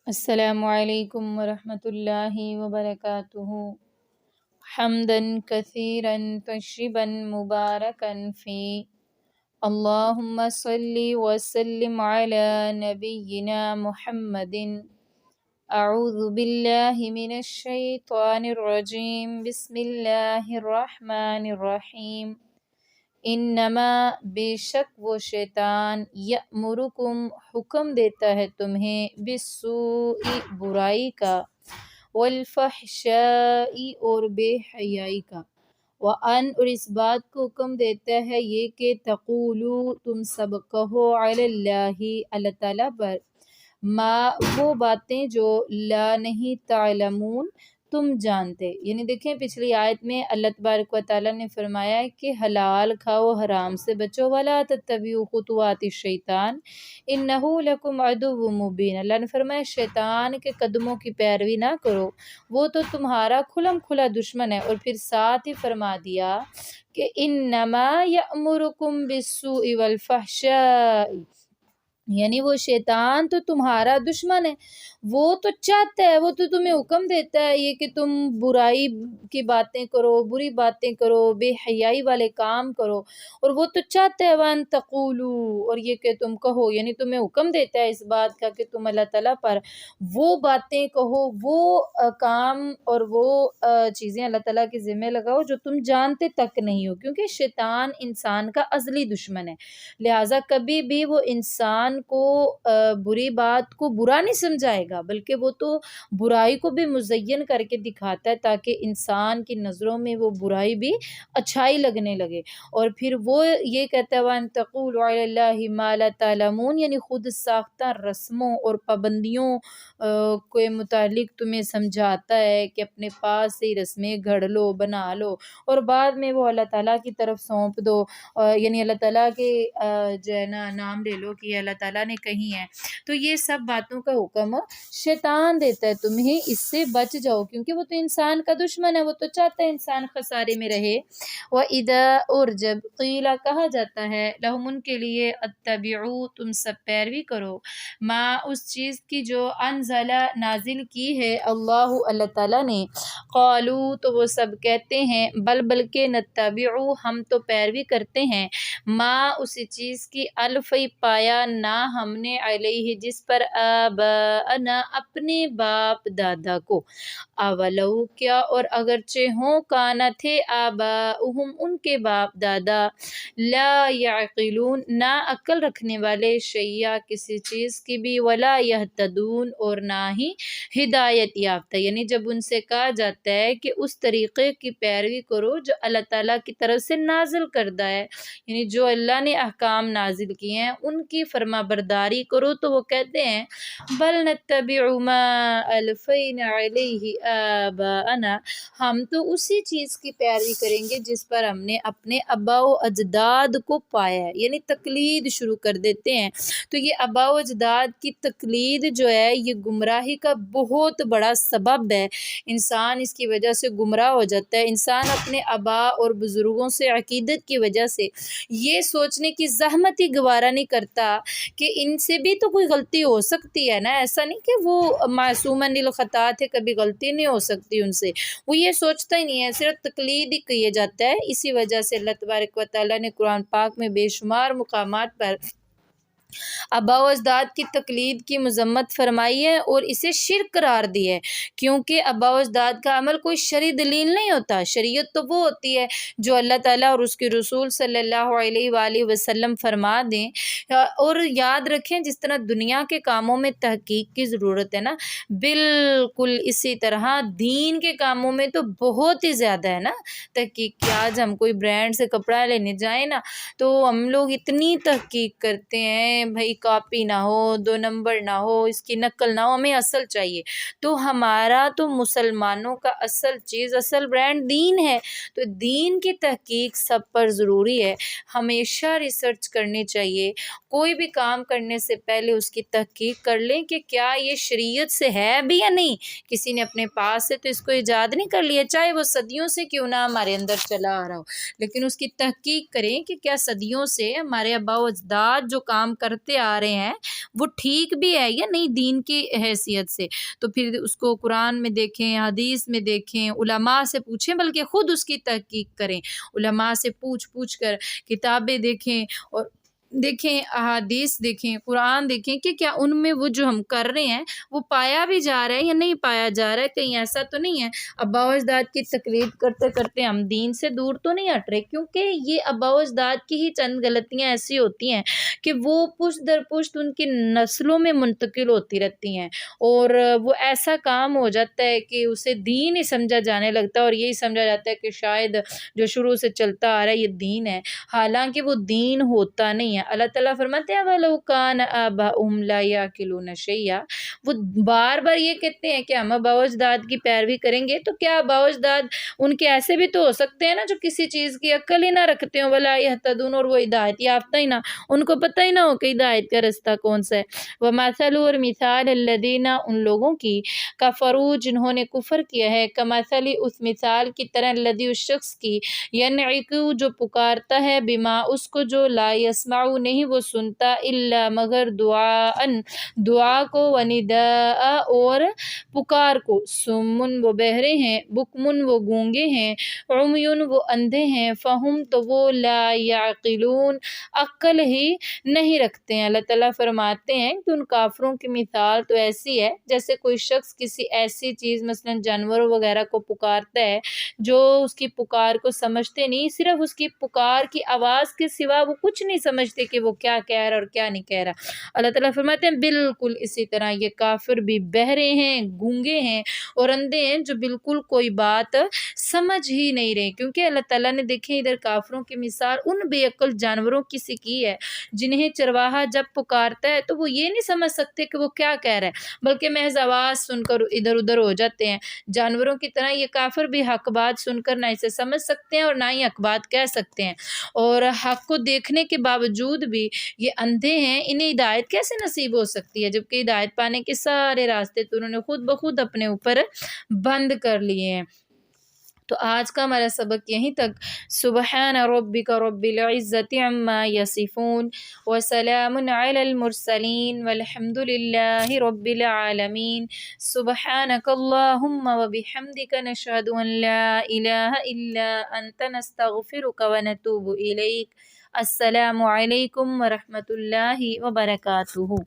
السلام علیکم ورحمۃ اللہ وبرکاتہ حمدا کثیرا طیبا مبارکا فی اللہم صلی وسلم علی نبینا محمد اعوذ باللہ من الشیطان الرجیم بسم اللہ الرحمن الرحیم انما بے شک وہ شیطان یأمرکم حکم دیتا ہے تمہیں بالسوء برائی کا والفحشاء اور بے حیائی کا وان اور اس بات کو حکم دیتا ہے یہ کہ تقولو تم سب کہو علی اللہ اللہ تعالیٰ پر ما وہ باتیں جو لا نہیں تعلمون تم جانتے، یعنی دیکھیں پچھلی آیت میں اللہ تبارک و تعالیٰ نے فرمایا کہ حلال کھاؤ حرام سے بچو ولا تتبعوا خطوات الشیطان انہ لکم عدو مبین۔ اللہ نے فرمایا شیطان کے قدموں کی پیروی نہ کرو، وہ تو تمہارا کھلم کھلا دشمن ہے، اور پھر ساتھ ہی فرما دیا کہ انما یأمرکم بالسوء والفحشاء، یعنی وہ شیطان تو تمہارا دشمن ہے، وہ تو چاہتا ہے، وہ تو تمہیں حکم دیتا ہے یہ کہ تم برائی کی باتیں کرو، بری باتیں کرو، بے حیائی والے کام کرو، اور وہ تو چاہتا ہے وان تقولو اور یہ کہ تم کہو، یعنی تمہیں حکم دیتا ہے اس بات کا کہ تم اللہ تعالیٰ پر وہ باتیں کہو، وہ کام اور وہ چیزیں اللہ تعالیٰ کے ذمہ لگاؤ جو تم جانتے تک نہیں ہو، کیونکہ شیطان انسان کا ازلی دشمن ہے، لہٰذا کبھی بھی وہ انسان کو بری بات کو برا نہیں سمجھائے گا، بلکہ وہ تو برائی کو بھی مزین کر کے دکھاتا ہے تاکہ انسان کی نظروں میں وہ برائی بھی اچھائی لگنے لگے، اور پھر وہ یہ کہتا ہے وَأَن تَقُولُوا عَلَى اللَّهِ مَا لَا تَعْلَمُونَ، یعنی خود ساختہ رسموں اور پابندیوں کے متعلق تمہیں سمجھاتا ہے کہ اپنے پاس سے ہی رسمیں گھڑ لو، بنا لو، اور بعد میں وہ اللہ تعالیٰ کی طرف سونپ دو، یعنی اللہ تعالیٰ کے جو ہے نا نام لے لو کہ یہ اللہ تعالیٰ نے کہی ہے، تو یہ سب باتوں کا حکم شیطان دیتا ہے تمہیں، اس سے بچ جاؤ کیونکہ وہ تو انسان کا دشمن ہے، وہ تو چاہتا ہے انسان خسارے میں رہے۔ وَإِذَا اور جب قیلا کہا جاتا ہے لہم ان کے لیے اتبعوا تم سب پیروی کرو ما اس چیز کی جو انزل نازل کی ہے اللہ تعالیٰ نے، قالو تو وہ سب کہتے ہیں بلکہ نتبعو ہم تو پیروی کرتے ہیں ما اسی چیز کی الفی پایا نہ ہم نے علیہ جس پر آباءنا اپنے باپ دادا کو، اولو کیا اور اگرچہ ہوں کانا تھے آباؤہم ان کے باپ دادا لا یعقلون نہ عقل رکھنے والے شیعہ کسی چیز کی بھی ولا یہتدون اور نہ ہی ہدایت یافتہ، یعنی جب ان سے کہا جاتا ہے کہ اس طریقے کی پیروی کرو جو اللہ تعالیٰ کی طرف سے نازل کردہ ہے، یعنی جو اللہ نے احکام نازل کیے ہیں ان کی فرما برداری کرو، تو وہ کہتے ہیں بل نتبع ما الفینا علیہ آباءنا، ہم تو اسی چیز کی پیروی کریں گے جس پر ہم نے اپنے آباء و اجداد کو پایا ہے، یعنی تقلید شروع کر دیتے ہیں۔ تو یہ آباء و اجداد کی تقلید جو ہے یہ گمراہی کا بہت بڑا سبب ہے، انسان اس کی وجہ سے گمراہ ہو جاتا ہے، انسان اپنے آباء اور بزرگوں سے عقیدت کی وجہ سے یہ سوچنے کی زحمت ہی گوارا نہیں کرتا کہ ان سے بھی تو کوئی غلطی ہو سکتی ہے نا، ایسا نہیں کہ وہ معصوماً الخطا تھے، کبھی غلطی نہیں ہو سکتی ان سے، وہ یہ سوچتا ہی نہیں ہے، صرف تقلید ہی کیا جاتا ہے۔ اسی وجہ سے اللہ تبارک و تعالیٰ نے قرآن پاک میں بے شمار مقامات پر آباء و اجداد کی تقلید کی مذمت فرمائی ہے اور اسے شرک قرار دی ہے، کیونکہ آباء و اجداد کا عمل کوئی شرعی دلیل نہیں ہوتا، شریعت تو وہ ہوتی ہے جو اللہ تعالیٰ اور اس کے رسول صلی اللہ علیہ وآلہ وسلم فرما دیں، اور یاد رکھیں جس طرح دنیا کے کاموں میں تحقیق کی ضرورت ہے نا، بالکل اسی طرح دین کے کاموں میں تو بہت ہی زیادہ ہے نا تحقیق کی۔ آج ہم کوئی برانڈ سے کپڑا لینے جائیں نا تو ہم لوگ اتنی تحقیق کرتے ہیں، بھائی کاپی نہ ہو، 2 نمبر نہ ہو، اس کی نقل نہ ہو، ہمیں اصل چاہیے۔ تو ہمارا تو مسلمانوں کا اصل چیز، اصل برانڈ دین ہے، تو دین کی تحقیق سب پر ضروری ہے، ہمیشہ ریسرچ کرنی چاہیے، کوئی بھی کام کرنے سے پہلے اس کی تحقیق کر لیں کہ کیا یہ شریعت سے ہے بھی یا نہیں، کسی نے اپنے پاس سے تو اس کو ایجاد نہیں کر لیا، چاہے وہ صدیوں سے کیوں نہ ہمارے اندر چلا آ رہا ہو، لیکن اس کی تحقیق کریں کہ کیا صدیوں سے ہمارے آباء و اجداد جو کام کر کرتے آ رہے ہیں وہ ٹھیک بھی ہے یا نہیں دین کی حیثیت سے، تو پھر اس کو قرآن میں دیکھیں، حدیث میں دیکھیں، علماء سے پوچھیں، بلکہ خود اس کی تحقیق کریں، علماء سے پوچھ کر کتابیں دیکھیں اور دیکھیں، احادیث دیکھیں، قرآن دیکھیں کہ کیا ان میں وہ جو ہم کر رہے ہیں وہ پایا بھی جا رہا ہے یا نہیں پایا جا رہا ہے، کہیں ایسا تو نہیں ہے آباء و اجداد کی تقلید کرتے کرتے ہم دین سے دور تو نہیں ہٹ رہے، کیونکہ یہ آباء و اجداد کی ہی چند غلطیاں ایسی ہوتی ہیں کہ وہ پشت در پشت ان کی نسلوں میں منتقل ہوتی رہتی ہیں، اور وہ ایسا کام ہو جاتا ہے کہ اسے دین ہی سمجھا جانے لگتا ہے، اور یہی سمجھا جاتا ہے کہ شاید جو شروع سے چلتا آ رہا ہے یہ دین ہے، حالانکہ وہ دین ہوتا نہیں ہے۔ اللہ تعالیٰ فرماتے ہیں وَلَوْ كَانَ آبَاؤُهُمْ لَا يَعْقِلُونَ شَيْئًا، وہ بار بار یہ کہتے ہیں کہ ہم آباء و اجداد کی پیروی کریں گے، تو کیا آباء و اجداد ان کے ایسے بھی تو ہو سکتے ہیں نا جو کسی چیز کی عقل ہی نہ رکھتے ہوں، وَلَا يَهْتَدُونَ، اور وہ ہدایت یافتہ ہی نہ، ان کو پتہ ہی نہ ہو کہ ہدایت کا رستہ کون سا ہے۔ وَمَثَلُ، اور مثال الَّذِينَ ان لوگوں کی، کفروا جنہوں نے کفر کیا ہے، کمثل اس مثال کی طرح، الذی اس شخص کی، ینعق جو پکارتا ہے، بما اس کو جو، لا یسمع نہیں وہ سنتا، الا مگر دعا کو، ونداء اور پکار کو، سمن وہ بہرے ہیں، بکمن وہ گونگے ہیں، عمیون وہ اندھے ہیں، فہم تو وہ، لا یعقلون عقل ہی نہیں رکھتے ہیں۔ اللہ تعالیٰ فرماتے ہیں کہ ان کافروں کی مثال تو ایسی ہے جیسے کوئی شخص کسی ایسی چیز مثلا جانور وغیرہ کو پکارتا ہے جو اس کی پکار کو سمجھتے نہیں، صرف اس کی پکار کی آواز کے سوا وہ کچھ نہیں سمجھتے کہ وہ کیا کہہ رہا اور کیا نہیں کہہ رہا۔ اللہ تعالیٰ فرماتے ہیں بالکل اسی طرح یہ کافر بھی بہرے ہیں، گونگے ہیں اور اندھے ہیں، جو بالکل کوئی بات سمجھ ہی نہیں رہے، کیونکہ اللہ تعالیٰ نے دیکھیں ادھر کافروں کی مثال ان بے عقل جانوروں کی سی کی ہے جنہیں چرواہا جب پکارتا ہے تو وہ یہ نہیں سمجھ سکتے کہ وہ کیا کہہ رہا ہے، بلکہ محض آواز سن کر ادھر ادھر ہو جاتے ہیں۔ جانوروں کی طرح یہ کافر بھی حق بات سن کر نہ اسے سمجھ سکتے ہیں اور نہ ہی حق بات کہہ سکتے ہیں، اور حق کو دیکھنے کے باوجود بھی یہ اندھے ہیں، انہیں ہدایت کیسے نصیب ہو سکتی ہے، جبکہ ہدایت پانے کے سارے راستے تو انہوں نے خود بخود اپنے اوپر بند کر لیے ہیں۔ تو آج کا ہمارا سبق یہیں تک۔ سبحان ربک رب العزت عما یصفون وسلام علی المرسلین والحمد للہ رب العالمین۔ سبحانک اللہم وبحمدک، نشہد ان لا الہ الا انت، نستغفرک ونتوب الیک۔ السلام علیکم ورحمۃ اللہ وبرکاتہ۔